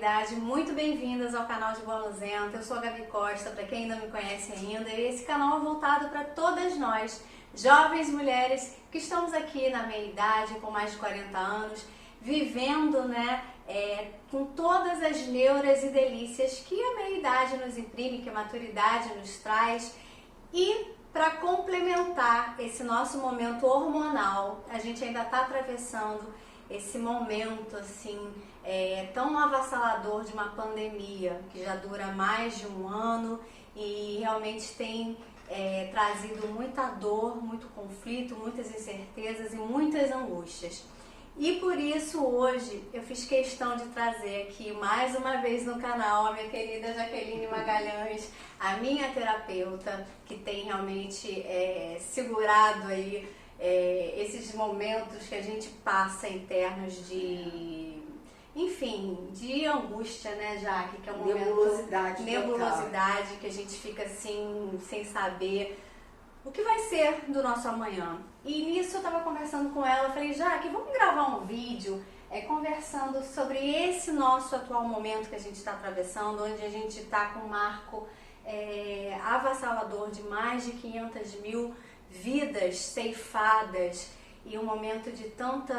meia-idade, muito bem-vindas ao canal de Boa Luzenta. Eu sou a Gabi Costa, para quem ainda não me conhece ainda, e esse canal é voltado para todas nós, jovens mulheres que estamos aqui na meia-idade, com mais de 40 anos, vivendo, com todas as neuras e delícias que a meia-idade nos imprime, que a maturidade nos traz. E para complementar esse nosso momento hormonal, a gente ainda está atravessando esse momento assim tão avassalador de uma pandemia que já dura mais de um ano e realmente tem trazido muita dor, muito conflito, muitas incertezas e muitas angústias. E por isso hoje eu fiz questão de trazer aqui mais uma vez no canal a minha querida Jaqueline Magalhães, a minha terapeuta, que tem realmente segurado aí esses momentos que a gente passa internos de angústia, né, Jaque? Que é um momento nebulosidade, que a gente fica assim, sem saber o que vai ser do nosso amanhã. E nisso eu tava conversando com ela, falei, Jaque, vamos gravar um vídeo conversando sobre esse nosso atual momento que a gente está atravessando, onde a gente está com um marco avassalador de mais de 500 mil vidas ceifadas e um momento de tanta,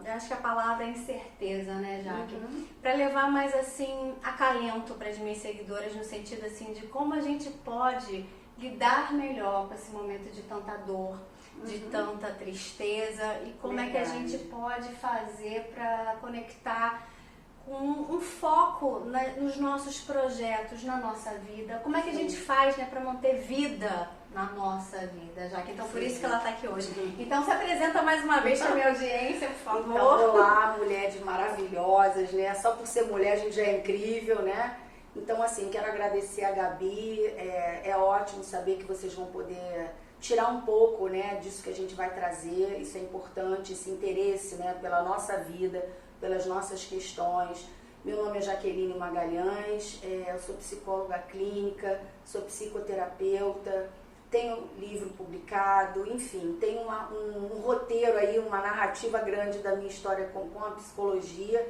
eu acho que a palavra é incerteza, né, Jaque? Para levar mais assim acalento para as minhas seguidoras, no sentido assim de como a gente pode lidar melhor com esse momento de tanta dor, de tanta tristeza e como é que a gente pode fazer para conectar com um foco nos nossos projetos, na nossa vida. Como é que a gente faz, para manter vida na nossa vida, Jaque? Então, por isso que ela está aqui hoje. Então, se apresenta mais uma vez para a minha audiência, por favor. Então, olá, mulheres maravilhosas, né? Só por ser mulher a gente já é incrível, né? Então, assim, quero agradecer a Gabi. É ótimo saber que vocês vão poder tirar um pouco, né, disso que a gente vai trazer. Isso é importante, esse interesse, né, pela nossa vida, pelas nossas questões. Meu nome é Jaqueline Magalhães, eu sou psicóloga clínica, sou psicoterapeuta, tenho livro publicado, enfim, tenho um roteiro aí, uma narrativa grande da minha história com a psicologia,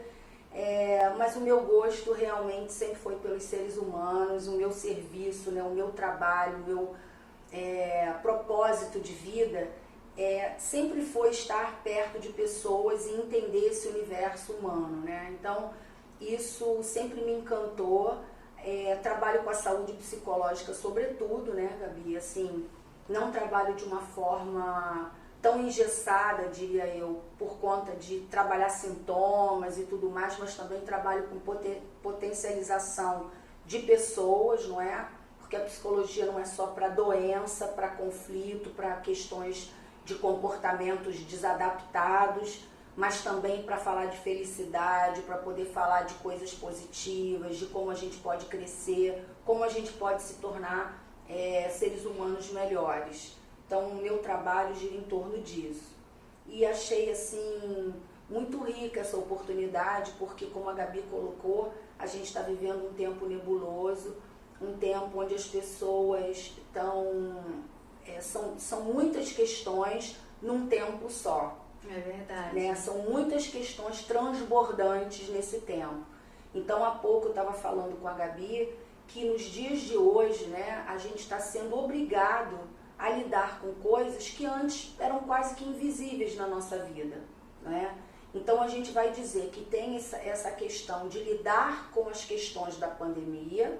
mas o meu gosto realmente sempre foi pelos seres humanos, o meu serviço, né, o meu trabalho, o meu propósito de vida sempre foi estar perto de pessoas e entender esse universo humano, né? Então, isso sempre me encantou. Trabalho com a saúde psicológica sobretudo, né, Gabi? Assim, não trabalho de uma forma tão engessada, diria eu, por conta de trabalhar sintomas e tudo mais, mas também trabalho com potencialização de pessoas, não é? Porque a psicologia não é só para doença, para conflito, para questões de comportamentos desadaptados, mas também para falar de felicidade, para poder falar de coisas positivas, de como a gente pode crescer, como a gente pode se tornar seres humanos melhores. Então, o meu trabalho gira em torno disso. E achei, assim, muito rica essa oportunidade, porque, como a Gabi colocou, a gente está vivendo um tempo nebuloso, um tempo onde as pessoas são muitas questões num tempo só. É verdade. Né? São muitas questões transbordantes nesse tempo. Então, há pouco eu estava falando com a Gabi que nos dias de hoje, né, a gente está sendo obrigado a lidar com coisas que antes eram quase que invisíveis na nossa vida, né? Então, a gente vai dizer que tem essa questão de lidar com as questões da pandemia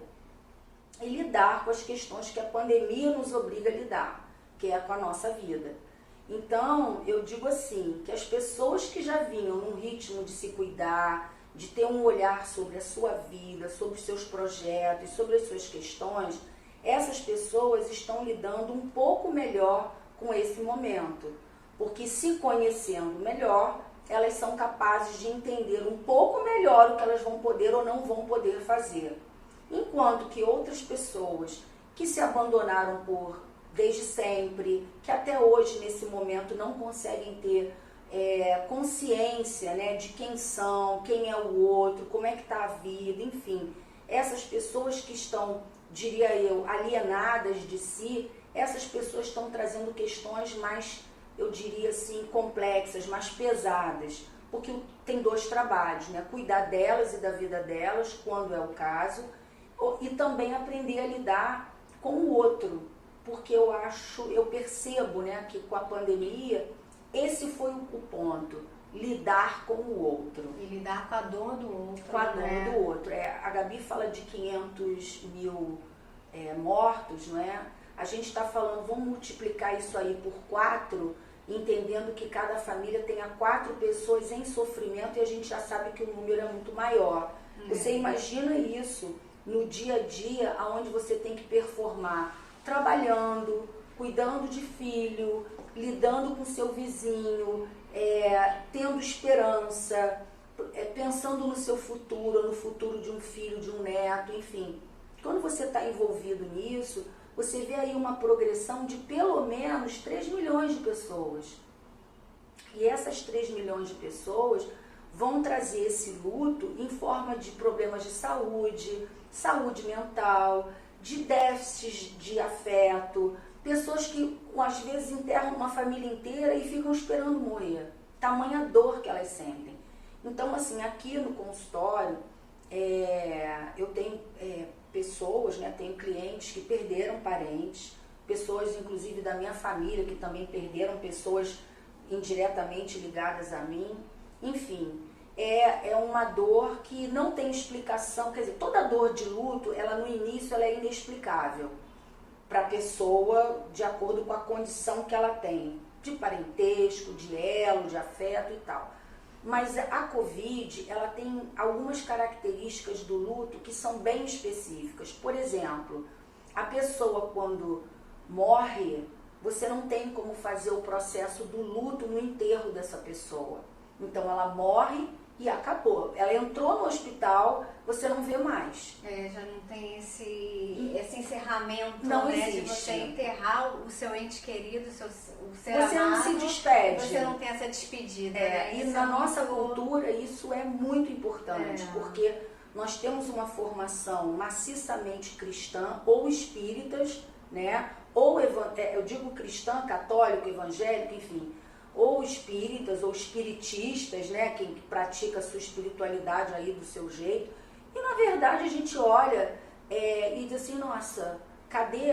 e lidar com as questões que a pandemia nos obriga a lidar, que é com a nossa vida. Então, eu digo assim, que as pessoas que já vinham num ritmo de se cuidar, de ter um olhar sobre a sua vida, sobre os seus projetos, sobre as suas questões, essas pessoas estão lidando um pouco melhor com esse momento, porque se conhecendo melhor, elas são capazes de entender um pouco melhor o que elas vão poder ou não vão poder fazer. Enquanto que outras pessoas que se abandonaram desde sempre, que até hoje, nesse momento, não conseguem ter consciência, né, de quem são, quem é o outro, como é que está a vida, enfim. Essas pessoas que estão, diria eu, alienadas de si, essas pessoas estão trazendo questões mais, eu diria assim, complexas, mais pesadas. porque tem dois trabalhos, né? Cuidar delas e da vida delas, quando é o caso, e também aprender a lidar com o outro, porque eu percebo, né, que com a pandemia, esse foi o ponto, lidar com o outro. E lidar com a dor do outro. Com a dor do outro. A Gabi fala de 500 mil mortos, não é? A gente está falando, vamos multiplicar isso aí por 4, entendendo que cada família tenha 4 pessoas em sofrimento e a gente já sabe que o número é muito maior. Você imagina isso no dia a dia, onde você tem que performar, trabalhando, cuidando de filho, lidando com seu vizinho, tendo esperança, pensando no seu futuro, no futuro de um filho, de um neto, enfim. Quando você está envolvido nisso, você vê aí uma progressão de pelo menos 3 milhões de pessoas. E essas 3 milhões de pessoas vão trazer esse luto em forma de problemas de saúde, saúde mental, de déficits de afeto, pessoas que às vezes enterram uma família inteira e ficam esperando morrer, tamanha dor que elas sentem. Então, assim, aqui no consultório, eu tenho pessoas, né, tenho clientes que perderam parentes, pessoas inclusive da minha família que também perderam, pessoas indiretamente ligadas a mim, enfim. É uma dor que não tem explicação, quer dizer, toda dor de luto, ela no início ela é inexplicável para a pessoa de acordo com a condição que ela tem, de parentesco, de elo, de afeto e tal. Mas a Covid, ela tem algumas características do luto que são bem específicas. Por exemplo, a pessoa quando morre, você não tem como fazer o processo do luto no enterro dessa pessoa. Então ela morre e acabou. Ela entrou no hospital, você não vê mais. Já não tem esse encerramento, não né, existe. de você enterrar o seu ente querido, o ser você amado. Você não se despede. Você não tem essa despedida. Né? E na nossa cultura isso é muito importante, porque nós temos uma formação maciçamente cristã ou espíritas, né? Ou eu digo cristã, católico, evangélico, enfim, ou espíritas, ou espiritistas, né, quem pratica a sua espiritualidade aí do seu jeito. E na verdade a gente olha e diz assim, nossa, cadê?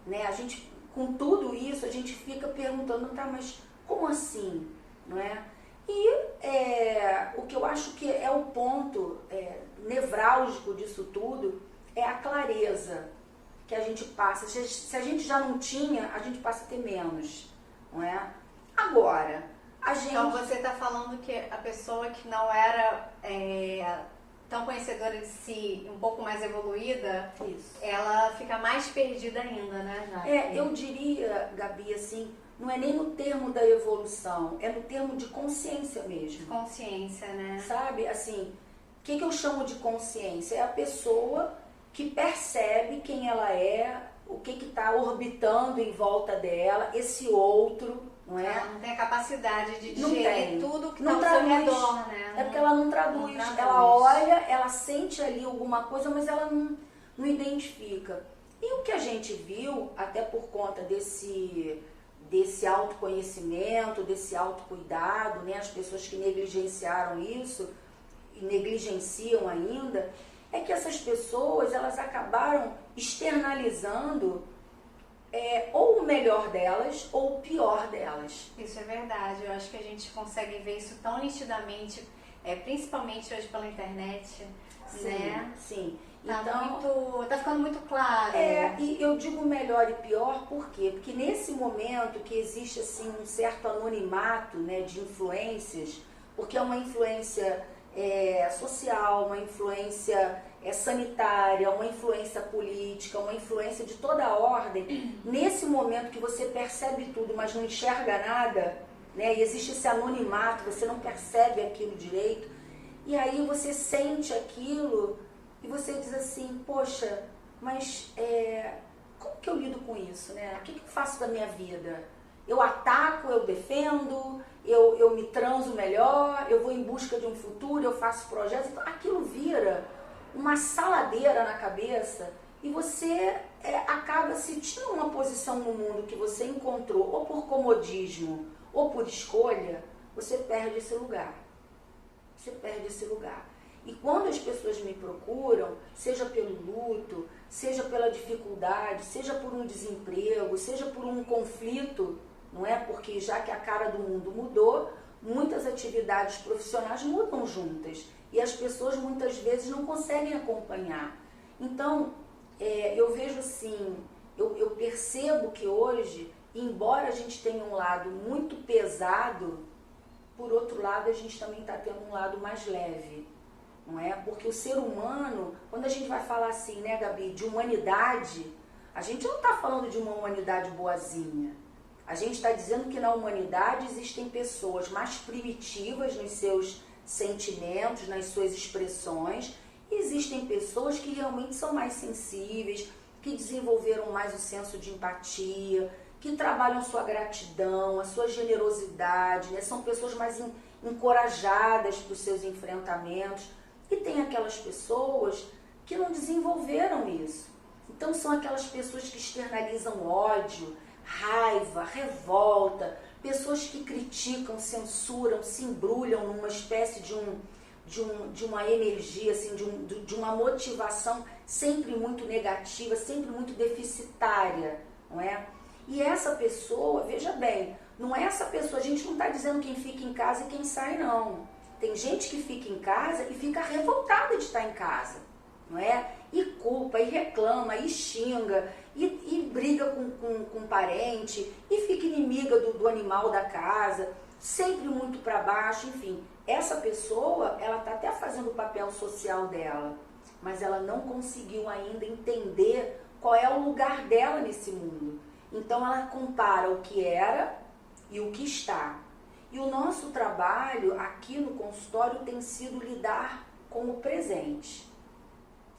Né? A gente, com tudo isso, a gente fica perguntando, tá, mas como assim? Não é? E o que eu acho que é o ponto nevrálgico disso tudo é a clareza que a gente passa. Se a gente já não tinha, a gente passa a ter menos, não é? Agora, a gente... Então você está falando que a pessoa que não era tão conhecedora de si, um pouco mais evoluída, Isso. Ela fica mais perdida ainda, né, Jaque? Eu diria, Gabi, assim, não é nem no termo da evolução, é no termo de consciência mesmo. Consciência, né? Sabe, assim, o que eu chamo de consciência? É a pessoa que percebe quem ela é, o que está orbitando em volta dela, esse outro, não é? Ela não tem a capacidade de digerir tudo que está ao traduz, seu redor, né? É porque ela não traduz. Ela olha, ela sente ali alguma coisa, mas ela não identifica. E o que a gente viu, até por conta desse autoconhecimento, desse autocuidado, né? As pessoas que negligenciaram isso e negligenciam ainda, é que essas pessoas, elas acabaram externalizando ou o melhor delas ou o pior delas. Isso é verdade, eu acho que a gente consegue ver isso tão nitidamente, principalmente hoje pela internet, sim, né? Sim. Tá ficando muito claro. E eu digo melhor e pior por quê? Porque nesse momento que existe assim um certo anonimato, né, de influências, porque é uma influência social, uma influência sanitária, uma influência política, uma influência de toda a ordem, nesse momento que você percebe tudo, mas não enxerga nada, né, e existe esse anonimato, você não percebe aquilo direito, e aí você sente aquilo e você diz assim, poxa, mas como que eu lido com isso, né? O que eu faço da minha vida? Eu ataco, eu defendo, eu me transo melhor, eu vou em busca de um futuro, eu faço projetos. Então, aquilo vira uma saladeira na cabeça e você acaba, se tinha uma posição no mundo que você encontrou, ou por comodismo, ou por escolha, você perde esse lugar. Você perde esse lugar. E quando as pessoas me procuram, seja pelo luto, seja pela dificuldade, seja por um desemprego, seja por um conflito, não é? Porque já que a cara do mundo mudou, muitas atividades profissionais mudam juntas. E as pessoas muitas vezes não conseguem acompanhar. Então, eu vejo assim, eu percebo que hoje, embora a gente tenha um lado muito pesado, por outro lado a gente também está tendo um lado mais leve, não é? Porque o ser humano, quando a gente vai falar assim, né, Gabi, de humanidade, a gente não está falando de uma humanidade boazinha. A gente está dizendo que na humanidade existem pessoas mais primitivas nos seus sentimentos, nas suas expressões. Existem pessoas que realmente são mais sensíveis, que desenvolveram mais o senso de empatia, que trabalham sua gratidão, a sua generosidade, né? São pessoas mais encorajadas para os seus enfrentamentos. E tem aquelas pessoas que não desenvolveram isso. Então são aquelas pessoas que externalizam ódio, raiva, revolta, pessoas que criticam, censuram, se embrulham numa espécie de uma energia, assim, de uma motivação sempre muito negativa, sempre muito deficitária, não é? E essa pessoa, veja bem, não é essa pessoa, a gente não está dizendo quem fica em casa e quem sai, não. Tem gente que fica em casa e fica revoltada de estar em casa, não é? E culpa, e reclama, e xinga, e briga com parente, e fica inimiga do animal da casa, sempre muito para baixo, enfim. Essa pessoa, ela está até fazendo o papel social dela, mas ela não conseguiu ainda entender qual é o lugar dela nesse mundo. Então ela compara o que era e o que está. E o nosso trabalho aqui no consultório tem sido lidar com o presente.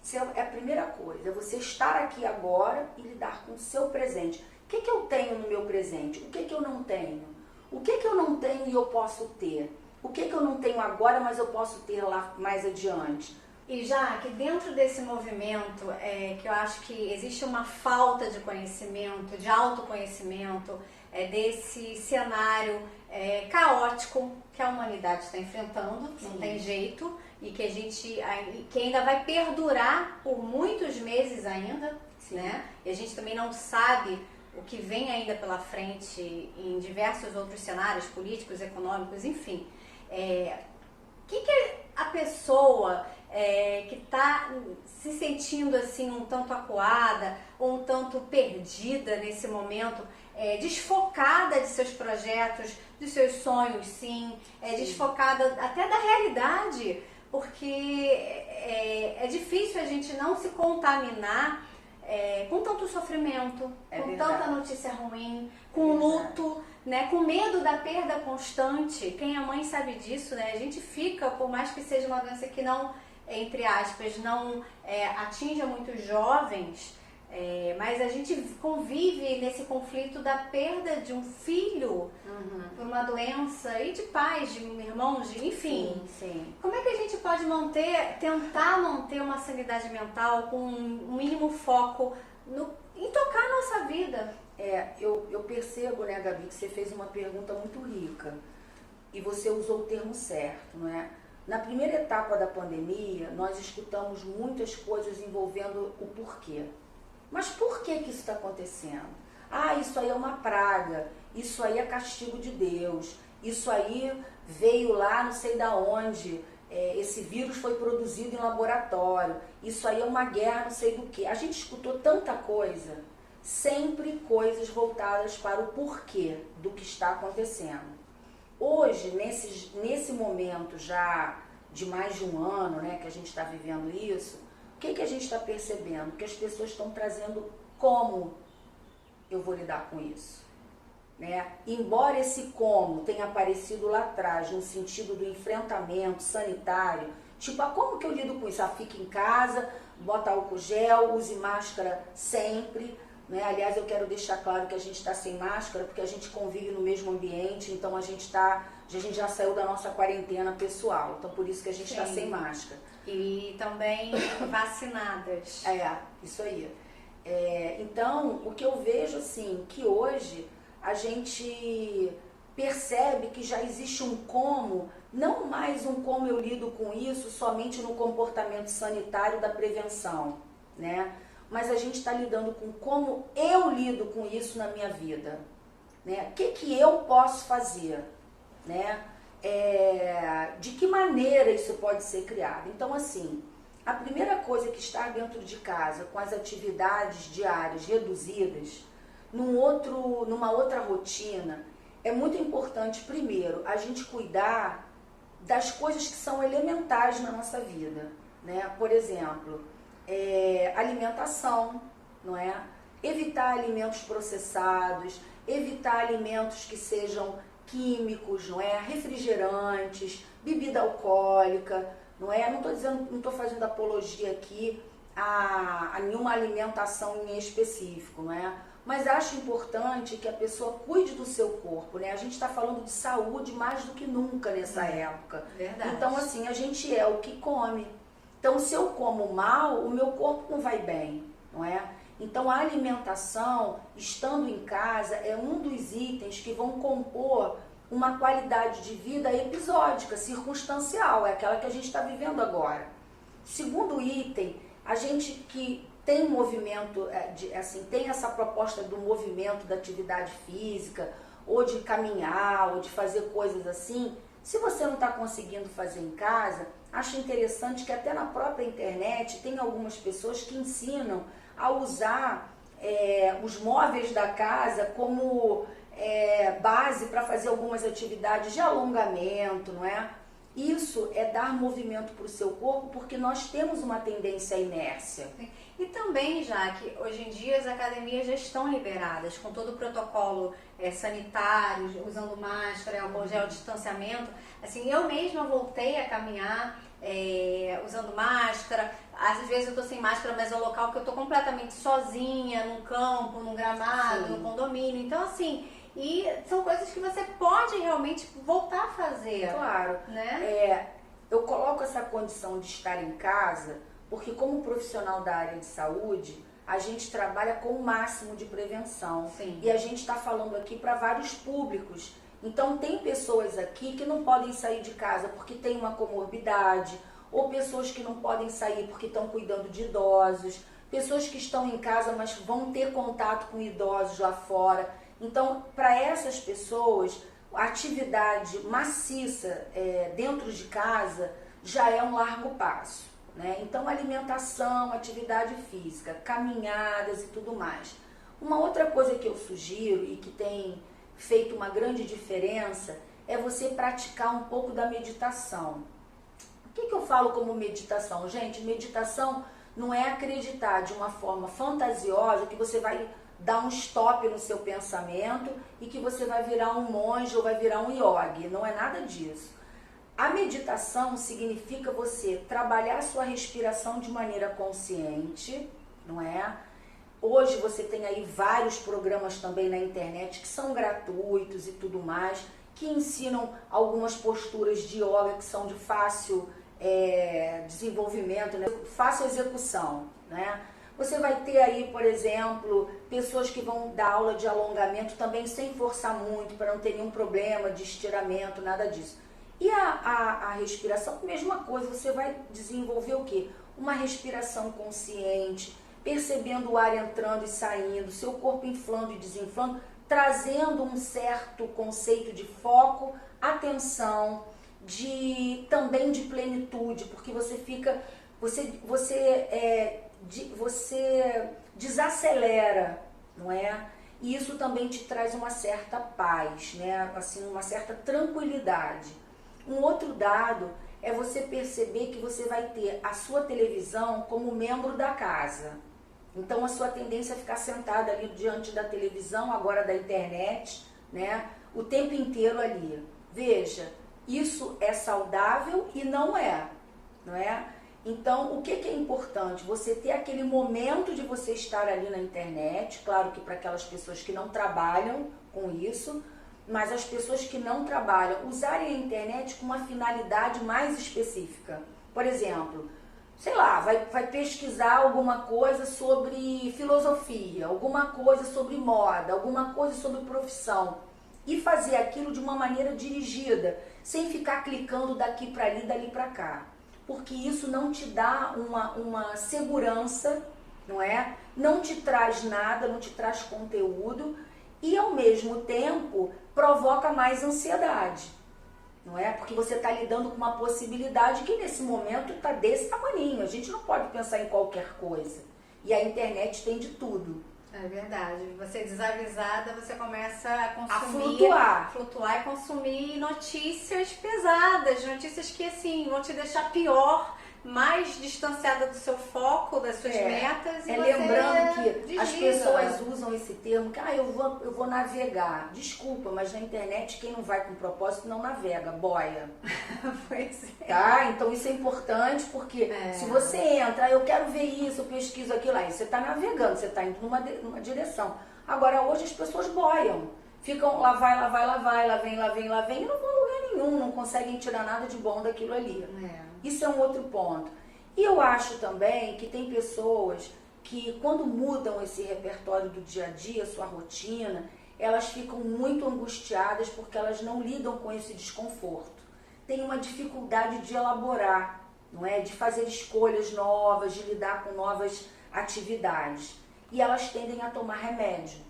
Isso é a primeira coisa, é você estar aqui agora e lidar com o seu presente. O que eu tenho no meu presente? O que eu não tenho? O que eu não tenho e eu posso ter? O que eu não tenho agora, mas eu posso ter lá mais adiante? E já que dentro desse movimento, que eu acho que existe uma falta de conhecimento, de autoconhecimento, desse cenário caótico que a humanidade está enfrentando, não tem jeito, e que ainda vai perdurar por muitos meses ainda, né? E a gente também não sabe o que vem ainda pela frente em diversos outros cenários políticos, econômicos, enfim. Que a pessoa que está se sentindo assim um tanto acuada ou um tanto perdida nesse momento, desfocada de seus projetos, dos seus sonhos, sim. Desfocada até da realidade, porque é difícil a gente não se contaminar com tanto sofrimento, com tanta notícia ruim, com luto, né, com medo da perda constante. Quem é mãe sabe disso, né? A gente fica, por mais que seja uma doença que não, entre aspas, não atinja muitos jovens, mas a gente convive nesse conflito da perda de um filho por uma doença, e de pais, de irmãos, enfim. Sim. Como é que a gente pode tentar manter uma sanidade mental com um mínimo foco em tocar a nossa vida? Eu percebo, né, Gabi, que você fez uma pergunta muito rica e você usou o termo certo, não é? Na primeira etapa da pandemia, nós escutamos muitas coisas envolvendo o porquê. Mas por que isso está acontecendo? Isso aí é uma praga, isso aí é castigo de Deus, isso aí veio lá não sei da onde, esse vírus foi produzido em laboratório, isso aí é uma guerra não sei do que. A gente escutou tanta coisa, sempre coisas voltadas para o porquê do que está acontecendo. Hoje, nesse momento já de mais de um ano, né, que a gente está vivendo isso, o que a gente está percebendo? Que as pessoas estão trazendo como eu vou lidar com isso, né? Embora esse como tenha aparecido lá atrás, no sentido do enfrentamento sanitário, tipo, como que eu lido com isso? Fica em casa, bota álcool gel, use máscara sempre, né? Aliás, eu quero deixar claro que a gente está sem máscara porque a gente convive no mesmo ambiente, então a gente já saiu da nossa quarentena pessoal, então por isso que a gente está sem máscara. E também vacinadas. Isso aí. Então, o que eu vejo assim, que hoje a gente percebe que já existe um como, não mais um como eu lido com isso somente no comportamento sanitário da prevenção, né? Mas a gente está lidando com como eu lido com isso na minha vida, né? O que eu posso fazer, né? De que maneira isso pode ser criado? Então, assim, a primeira coisa que está dentro de casa, com as atividades diárias reduzidas, numa outra rotina, é muito importante, primeiro, a gente cuidar das coisas que são elementares na nossa vida, né? Por exemplo, alimentação, não é? Evitar alimentos processados, evitar alimentos que sejam químicos, não é? Refrigerantes, bebida alcoólica, não é? Não estou fazendo apologia aqui a nenhuma alimentação em específico, não é? Mas acho importante que a pessoa cuide do seu corpo, né? A gente está falando de saúde mais do que nunca nessa época. Verdade. Então, assim, a gente é o que come. Então, se eu como mal, o meu corpo não vai bem, não é? Então, a alimentação, estando em casa, é um dos itens que vão compor uma qualidade de vida episódica, circunstancial, é aquela que a gente está vivendo agora. Segundo item, a gente que tem movimento, tem essa proposta do movimento, da atividade física, ou de caminhar, ou de fazer coisas assim, se você não está conseguindo fazer em casa, acho interessante que até na própria internet tem algumas pessoas que ensinam a usar os móveis da casa como base para fazer algumas atividades de alongamento, não é? Isso é dar movimento para o seu corpo, porque nós temos uma tendência à inércia. E também, já que hoje em dia as academias já estão liberadas, com todo o protocolo sanitário, usando máscara, álcool gel, distanciamento. Assim, eu mesma voltei a caminhar usando máscara. Às vezes eu tô sem máscara, mas é um local que eu tô completamente sozinha, num campo, num gramado, Sim. no condomínio. Então, assim, e são coisas que você pode realmente voltar a fazer. Claro. Né? Eu coloco essa condição de estar em casa, porque como profissional da área de saúde, a gente trabalha com o máximo de prevenção. Sim. E a gente está falando aqui para vários públicos. Então tem pessoas aqui que não podem sair de casa porque tem uma comorbidade, ou pessoas que não podem sair porque estão cuidando de idosos, pessoas que estão em casa, mas vão ter contato com idosos lá fora. Então, para essas pessoas, a atividade maciça dentro de casa já é um largo passo, né? Então, alimentação, atividade física, caminhadas e tudo mais. Uma outra coisa que eu sugiro e que tem feito uma grande diferença é você praticar um pouco da meditação. O que eu falo como meditação? Gente, meditação não é acreditar de uma forma fantasiosa que você vai dar um stop no seu pensamento e que você vai virar um monge ou vai virar um yogi. Não é nada disso. A meditação significa você trabalhar a sua respiração de maneira consciente, não é? Hoje você tem aí vários programas também na internet que são gratuitos e tudo mais, que ensinam algumas posturas de yoga que são de fácil desenvolvimento, né? Fácil execução, né? Você vai ter aí, por exemplo, pessoas que vão dar aula de alongamento também sem forçar muito, para não ter nenhum problema de estiramento, nada disso. E a respiração, mesma coisa, você vai desenvolver o quê? Uma respiração consciente, percebendo o ar entrando e saindo, seu corpo inflando e desinflando, trazendo um certo conceito de foco, atenção, também de plenitude, porque você fica, você desacelera, não é? E isso também te traz uma certa paz, né? Assim, uma certa tranquilidade. Um outro dado é você perceber que você vai ter a sua televisão como membro da casa. Então a sua tendência é ficar sentada ali diante da televisão, agora da internet, né? O tempo inteiro ali. Veja, isso é saudável e não é, não é? Então, o que é importante? Você ter aquele momento de você estar ali na internet, claro que para aquelas pessoas que não trabalham com isso, mas as pessoas que não trabalham, usarem a internet com uma finalidade mais específica. Por exemplo, sei lá, vai pesquisar alguma coisa sobre filosofia, alguma coisa sobre moda, alguma coisa sobre profissão. e fazer aquilo de uma maneira dirigida, sem ficar clicando daqui para ali, dali para cá. Porque isso não te dá uma segurança, não é? Não te traz nada, não te traz conteúdo e ao mesmo tempo provoca mais ansiedade, não é? Porque você está lidando com uma possibilidade que nesse momento está desse tamanho, a gente não pode pensar em qualquer coisa e a internet tem de tudo. É verdade, você desavisada, você começa a consumir, a flutuar e consumir notícias pesadas, notícias que assim vão te deixar pior, mais distanciada do seu foco, das suas metas. E lembrando que desliga. As pessoas usam esse termo que eu vou navegar. Desculpa, mas na internet quem não vai com propósito não navega, boia. Pois é. Tá? Então isso é importante porque se você entra, eu quero ver isso, eu pesquiso aquilo, aí você está navegando, você está indo numa direção. Agora hoje as pessoas boiam. Ficam lá vai, lá vai, lá vai, lá vem, lá vem, lá vem, e não vão a lugar nenhum, não conseguem tirar nada de bom daquilo ali. Isso é um outro ponto. E eu acho também que tem pessoas que quando mudam esse repertório do dia a dia, sua rotina, elas ficam muito angustiadas porque elas não lidam com esse desconforto. Tem uma dificuldade de elaborar, não é? De fazer escolhas novas, de lidar com novas atividades. E elas tendem a tomar remédio.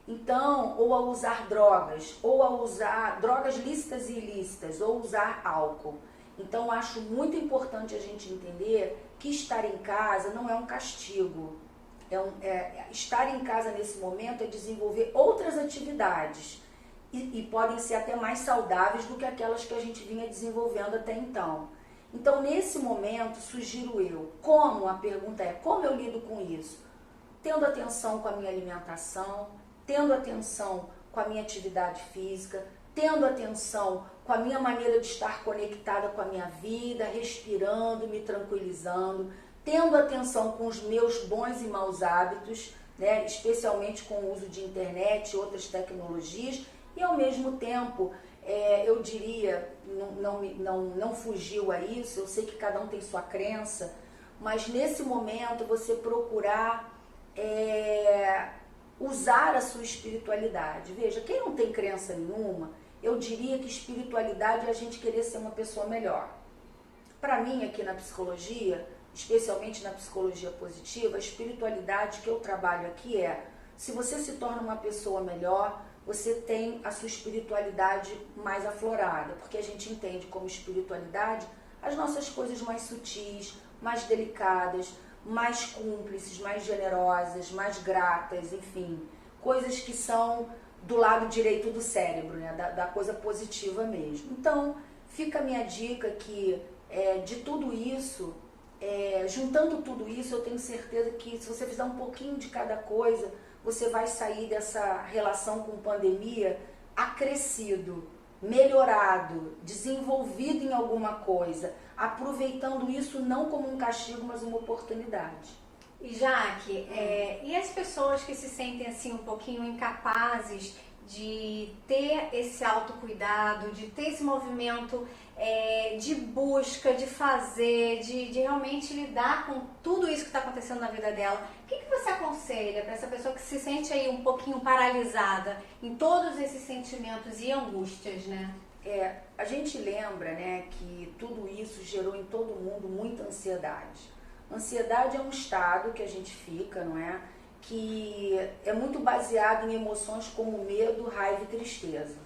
Então, ou a usar drogas, ou a usar drogas lícitas e ilícitas, ou usar álcool. Então, acho muito importante a gente entender que estar em casa não é um castigo. Estar em casa nesse momento é desenvolver outras atividades e podem ser até mais saudáveis do que aquelas que a gente vinha desenvolvendo até então. Então, nesse momento, sugiro eu, a pergunta é, como eu lido com isso? Tendo atenção com a minha alimentação, tendo atenção com a minha atividade física, tendo atenção com a minha maneira de estar conectada com a minha vida, respirando, me tranquilizando, tendo atenção com os meus bons e maus hábitos, né, especialmente com o uso de internet e outras tecnologias, e ao mesmo tempo, eu diria, não fugiu a isso, eu sei que cada um tem sua crença, mas nesse momento você procurar usar a sua espiritualidade. Veja, quem não tem crença nenhuma, eu diria que espiritualidade é a gente querer ser uma pessoa melhor. Para mim, aqui na psicologia, especialmente na psicologia positiva, a espiritualidade que eu trabalho aqui se você se torna uma pessoa melhor, você tem a sua espiritualidade mais aflorada, porque a gente entende como espiritualidade as nossas coisas mais sutis, mais delicadas, mais cúmplices, mais generosas, mais gratas, enfim, coisas que são do lado direito do cérebro, né? da coisa positiva mesmo. Então, fica a minha dica que de tudo isso, juntando tudo isso, eu tenho certeza que se você fizer um pouquinho de cada coisa, você vai sair dessa relação com pandemia acrescido, melhorado, desenvolvido em alguma coisa, aproveitando isso não como um castigo, mas uma oportunidade. E Jaque, e as pessoas que se sentem assim um pouquinho incapazes de ter esse autocuidado, de ter esse movimento de busca, de fazer, de realmente lidar com tudo isso que está acontecendo na vida dela, o que você aconselha para essa pessoa que se sente aí um pouquinho paralisada em todos esses sentimentos e angústias, né? A gente lembra, né, que tudo isso gerou em todo mundo muita ansiedade. Ansiedade é um estado que a gente fica, não é? Que é muito baseado em emoções como medo, raiva e tristeza.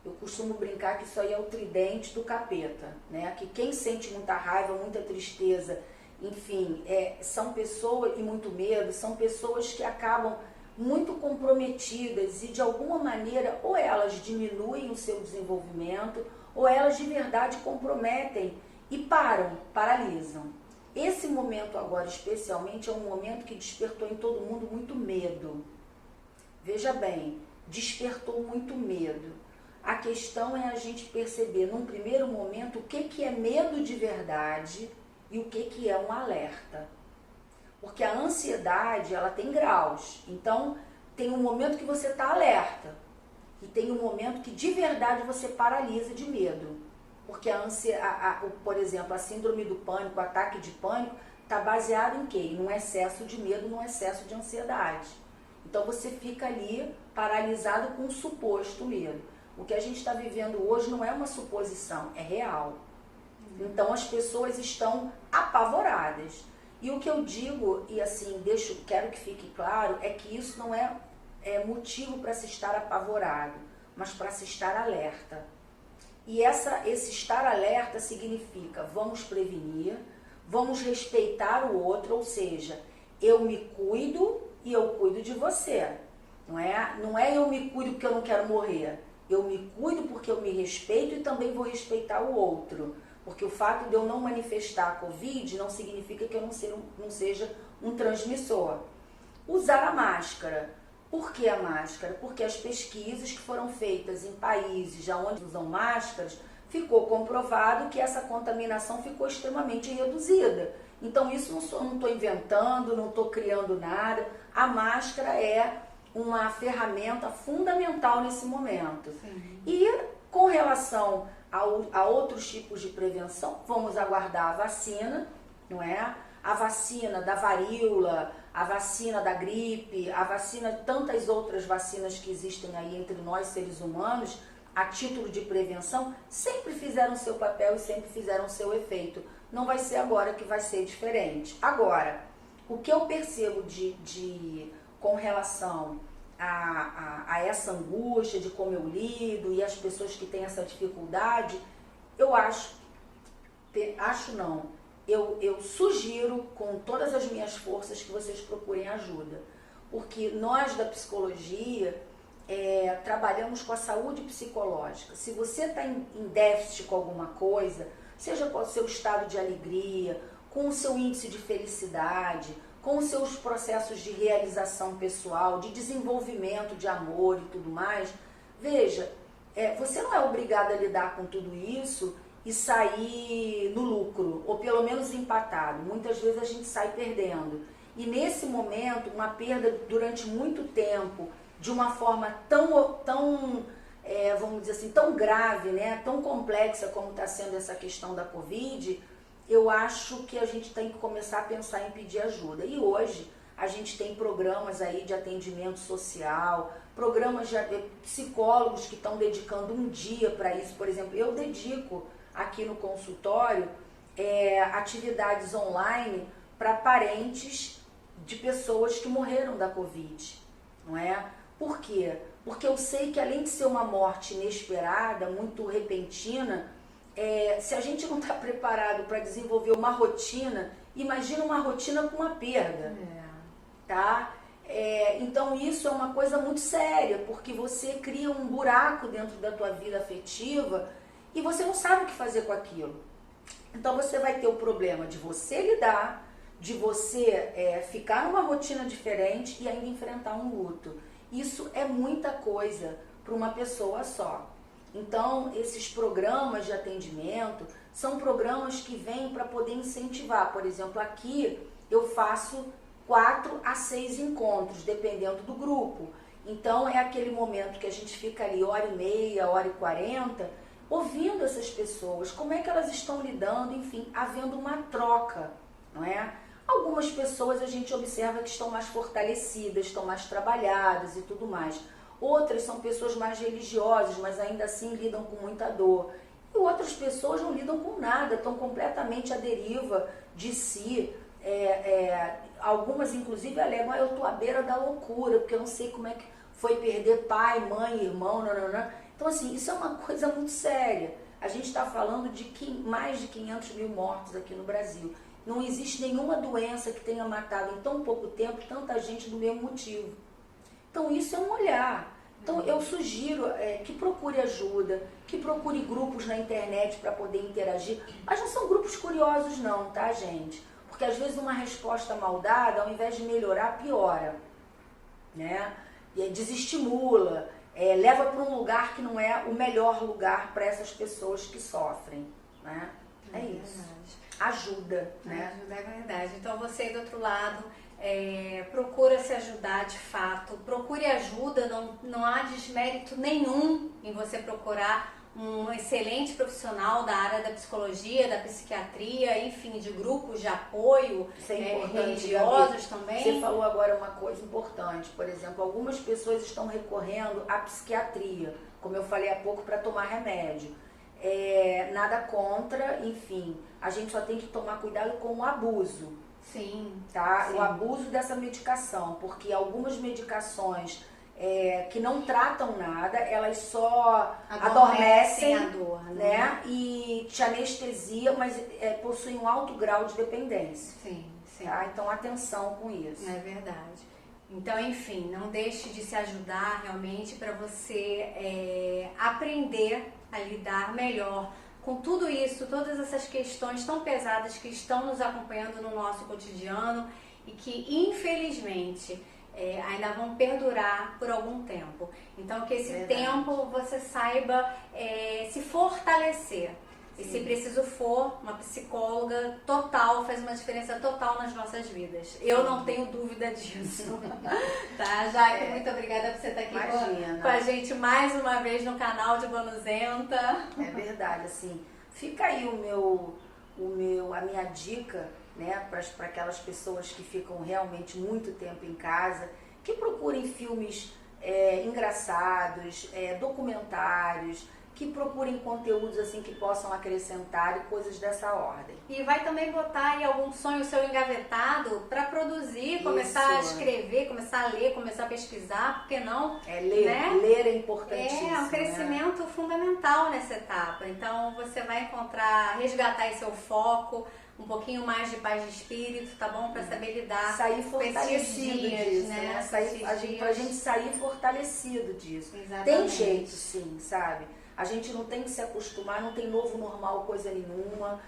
Eu costumo brincar que isso aí é o tridente do capeta, né? Que quem sente muita raiva, muita tristeza, enfim, são pessoas, e muito medo, são pessoas que acabam muito comprometidas e de alguma maneira ou elas diminuem o seu desenvolvimento ou elas de verdade comprometem e paralisam. Esse momento agora especialmente é um momento que despertou em todo mundo muito medo. Veja bem, despertou muito medo. A questão é a gente perceber num primeiro momento o que é medo de verdade e o que é um alerta. Porque a ansiedade, ela tem graus. Então, tem um momento que você está alerta. E tem um momento que de verdade você paralisa de medo. Porque por exemplo, a síndrome do pânico, o ataque de pânico, está baseado em quê? Em um excesso de medo, num excesso de ansiedade. Então você fica ali paralisado com um suposto medo. O que a gente está vivendo hoje não é uma suposição, é real. Então as pessoas estão apavoradas. E o que eu digo, e assim, quero que fique claro, é que isso não é motivo para se estar apavorado, mas para se estar alerta. E esse estar alerta significa, vamos prevenir, vamos respeitar o outro, ou seja, eu me cuido e eu cuido de você. Não é eu me cuido porque eu não quero morrer. Eu me cuido porque eu me respeito e também vou respeitar o outro. Porque o fato de eu não manifestar a Covid não significa que eu não seja um transmissor. Usar a máscara. Por que a máscara? Porque as pesquisas que foram feitas em países onde usam máscaras, ficou comprovado que essa contaminação ficou extremamente reduzida. Então isso não estou inventando, não estou criando nada. A máscara é uma ferramenta fundamental nesse momento. Sim. E com relação a outros tipos de prevenção, vamos aguardar a vacina, não é? A vacina da varíola, a vacina da gripe, a vacina, tantas outras vacinas que existem aí entre nós seres humanos, a título de prevenção, sempre fizeram seu papel e sempre fizeram seu efeito. Não vai ser agora que vai ser diferente. Agora, o que eu percebo com relação a essa angústia de como eu lido e as pessoas que têm essa dificuldade, eu sugiro com todas as minhas forças que vocês procurem ajuda, porque nós da psicologia trabalhamos com a saúde psicológica. Se você está em déficit com alguma coisa, seja com o seu estado de alegria, com o seu índice de felicidade, com os seus processos de realização pessoal, de desenvolvimento de amor e tudo mais, veja, você não é obrigado a lidar com tudo isso e sair no lucro, ou pelo menos empatado. Muitas vezes a gente sai perdendo. E nesse momento, uma perda durante muito tempo, de uma forma vamos dizer assim, tão grave, né, tão complexa como está sendo essa questão da Covid, eu acho que a gente tem que começar a pensar em pedir ajuda. E hoje a gente tem programas aí de atendimento social, programas de psicólogos que estão dedicando um dia para isso. Por exemplo, eu dedico aqui no consultório atividades online para parentes de pessoas que morreram da Covid, não é? Por quê? Porque eu sei que além de ser uma morte inesperada, muito repentina, se a gente não está preparado para desenvolver uma rotina, imagina uma rotina com uma perda, tá? Então isso é uma coisa muito séria, porque você cria um buraco dentro da tua vida afetiva e você não sabe o que fazer com aquilo. Então você vai ter o problema de você lidar, de você ficar numa rotina diferente e ainda enfrentar um luto. Isso é muita coisa para uma pessoa só. Então, esses programas de atendimento são programas que vêm para poder incentivar. Por exemplo, aqui eu faço 4 a 6 encontros, dependendo do grupo. Então, é aquele momento que a gente fica ali 1h30, 1h40, ouvindo essas pessoas, como é que elas estão lidando, enfim, havendo uma troca, não é? Algumas pessoas a gente observa que estão mais fortalecidas, estão mais trabalhadas e tudo mais. Outras são pessoas mais religiosas, mas ainda assim lidam com muita dor. E outras pessoas não lidam com nada, estão completamente à deriva de si. Algumas, inclusive, alegam, eu estou à beira da loucura, porque eu não sei como é que foi perder pai, mãe, irmão, nananã. Então, assim, isso é uma coisa muito séria. A gente está falando de mais de 500 mil mortos aqui no Brasil. Não existe nenhuma doença que tenha matado em tão pouco tempo tanta gente do mesmo motivo. Então isso é um olhar. Então eu sugiro que procure ajuda, que procure grupos na internet para poder interagir. Mas não são grupos curiosos não, tá, gente? Porque às vezes uma resposta mal dada, ao invés de melhorar, piora, né? Desestimula, leva para um lugar que não é o melhor lugar para essas pessoas que sofrem, né? É isso. Verdade. Ajuda, né? Ajuda é verdade. Então você do outro lado procura se ajudar de fato, procure ajuda, não há desmérito nenhum em você procurar um excelente profissional da área da psicologia, da psiquiatria, enfim, de grupos de apoio, Isso é importante, religiosos Gabi. também. Você falou agora uma coisa importante, por exemplo, algumas pessoas estão recorrendo à psiquiatria, como eu falei há pouco, para tomar remédio. Nada contra, enfim, a gente só tem que tomar cuidado com o abuso. Sim, tá? sim. O abuso dessa medicação, porque algumas medicações que não tratam nada, elas só adormecem a dor, né? E te anestesia, mas possuem um alto grau de dependência. Sim, sim. Tá? Então, atenção com isso. É verdade. Então, enfim, não deixe de se ajudar realmente para você aprender a lidar melhor com tudo isso, todas essas questões tão pesadas que estão nos acompanhando no nosso cotidiano e que, infelizmente, ainda vão perdurar por algum tempo. Então, que esse tempo você saiba se fortalecer. E se preciso for, uma psicóloga total faz uma diferença total nas nossas vidas. Eu não tenho dúvida disso. Tá, Jaque? Muito obrigada por você estar aqui com a gente mais uma vez no canal de Bonuzenta. É verdade, assim, fica aí a minha dica, né, para aquelas pessoas que ficam realmente muito tempo em casa, que procurem filmes engraçados, documentários, que procurem conteúdos assim que possam acrescentar e coisas dessa ordem. E vai também botar aí algum sonho seu engavetado para produzir, começar a escrever, começar a ler, começar a pesquisar, por que não? Ler é importantíssimo. É um crescimento fundamental nessa etapa. Então você vai resgatar aí seu foco, um pouquinho mais de paz de espírito, tá bom? Para saber lidar sair com fortalecido esses dias, disso, né? Pra gente sair fortalecido disso. Exatamente. Tem jeito sim, sabe? A gente não tem que se acostumar, não tem novo normal coisa nenhuma.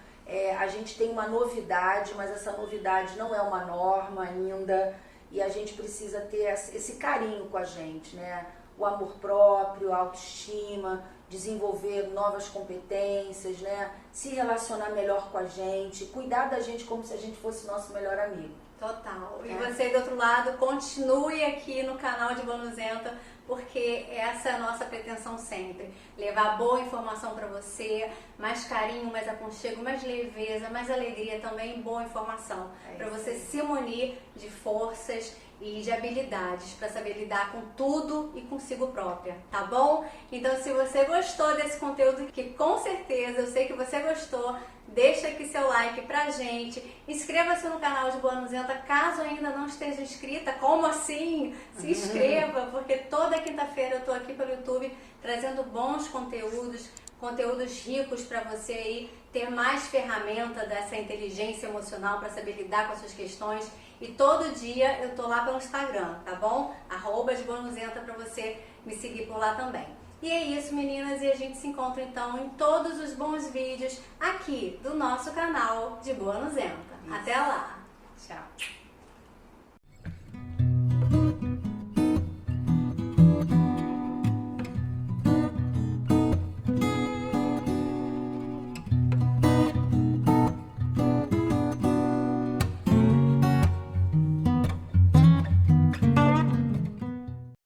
A gente tem uma novidade, mas essa novidade não é uma norma ainda. E a gente precisa ter esse carinho com a gente, né? O amor próprio, a autoestima, desenvolver novas competências, né? Se relacionar melhor com a gente, cuidar da gente como se a gente fosse nosso melhor amigo. Total. E você do outro lado, continue aqui no canal de Bonuzenta, porque essa é a nossa pretensão sempre. Levar boa informação para você, mais carinho, mais aconchego, mais leveza, mais alegria também, boa informação. Para você se munir de forças e de habilidades para saber lidar com tudo e consigo própria, tá bom? Então, se você gostou desse conteúdo, que com certeza eu sei que você gostou, deixa aqui seu like pra gente, inscreva-se no canal de Bonuzenta caso ainda não esteja inscrita. Como assim? Se inscreva, porque toda quinta-feira eu tô aqui pelo YouTube trazendo bons conteúdos ricos para você aí ter mais ferramenta dessa inteligência emocional para saber lidar com as suas questões. E todo dia eu tô lá pelo Instagram, tá bom? @de_bonuzenta para você me seguir por lá também. E é isso, meninas, e a gente se encontra então em todos os bons vídeos aqui do nosso canal de Bonuzenta. Até lá!